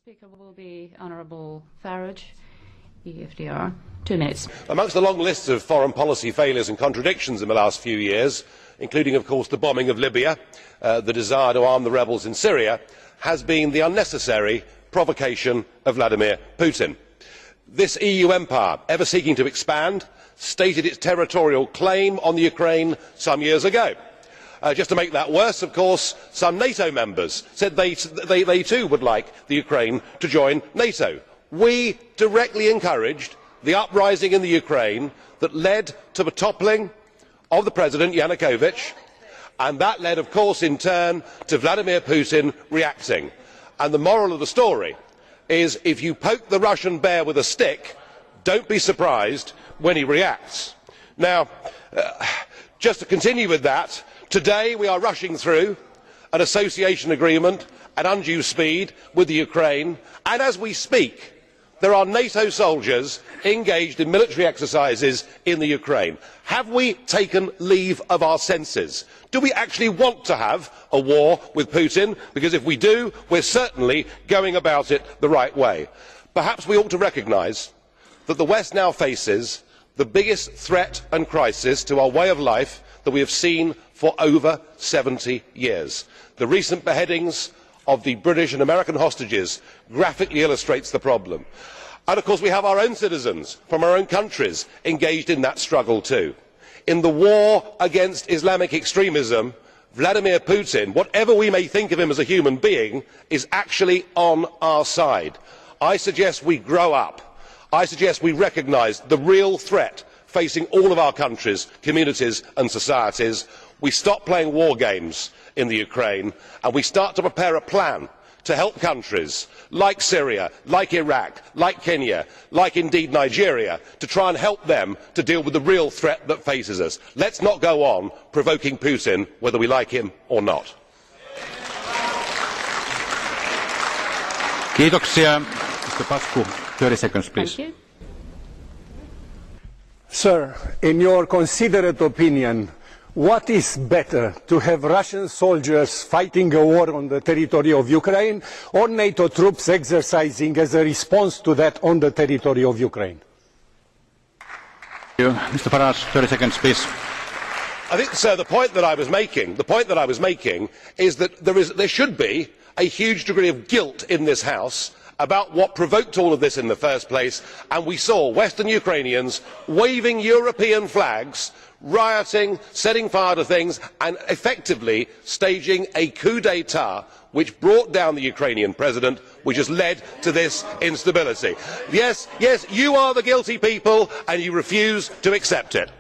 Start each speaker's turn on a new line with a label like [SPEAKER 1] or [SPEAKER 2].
[SPEAKER 1] Speaker will be Honourable Farage, EFDR. 2 minutes.
[SPEAKER 2] Amongst the long list of foreign policy failures and contradictions in the last few years, including of course the bombing of Libya, the desire to arm the rebels in Syria, has been the unnecessary provocation of Vladimir Putin. This EU empire, ever seeking to expand, stated its territorial claim on the Ukraine some years ago. Just to make that worse, of course, some NATO members said they too would like the Ukraine to join NATO. We directly encouraged the uprising in the Ukraine that led to the toppling of the President Yanukovych, and that led, of course, in turn to Vladimir Putin reacting. And the moral of the story is, if you poke the Russian bear with a stick, don't be surprised when he reacts. Now, just to continue with that, today we are rushing through an association agreement at undue speed with the Ukraine, and as we speak there are NATO soldiers engaged in military exercises in the Ukraine. Have we taken leave of our senses? Do we actually want to have a war with Putin? Because if we do, we are certainly going about it the right way. Perhaps we ought to recognise that the West now faces the biggest threat and crisis to our way of life that we have seen for over 70 years. The recent beheadings of the British and American hostages graphically illustrates the problem. And of course we have our own citizens from our own countries engaged in that struggle too. In the war against Islamic extremism, Vladimir Putin, whatever we may think of him as a human being, is actually on our side. I suggest we grow up. I suggest we recognise the real threat facing all of our countries, communities and societies. We stop playing war games in the Ukraine and we start to prepare a plan to help countries like Syria, like Iraq, like Kenya, like indeed Nigeria, to try and help them to deal with the real threat that faces us. Let us not go on provoking Putin, whether we like him or not.
[SPEAKER 3] Kiitoksia. Mr. PAŠCU, 30 seconds, please.
[SPEAKER 1] Thank you.
[SPEAKER 4] Sir, in your considerate opinion, what is better, to have Russian soldiers fighting a war on the territory of Ukraine, or NATO troops exercising as a response to that on the territory of Ukraine?
[SPEAKER 3] Mr. Farage, 30 seconds, please.
[SPEAKER 2] I think, sir, the point that I was making is that there should be a huge degree of guilt in this House about what provoked all of this in the first place, and we saw Western Ukrainians waving European flags, rioting, setting fire to things and effectively staging a coup d'état which brought down the Ukrainian president, which has led to this instability. Yes, you are the guilty people and you refuse to accept it.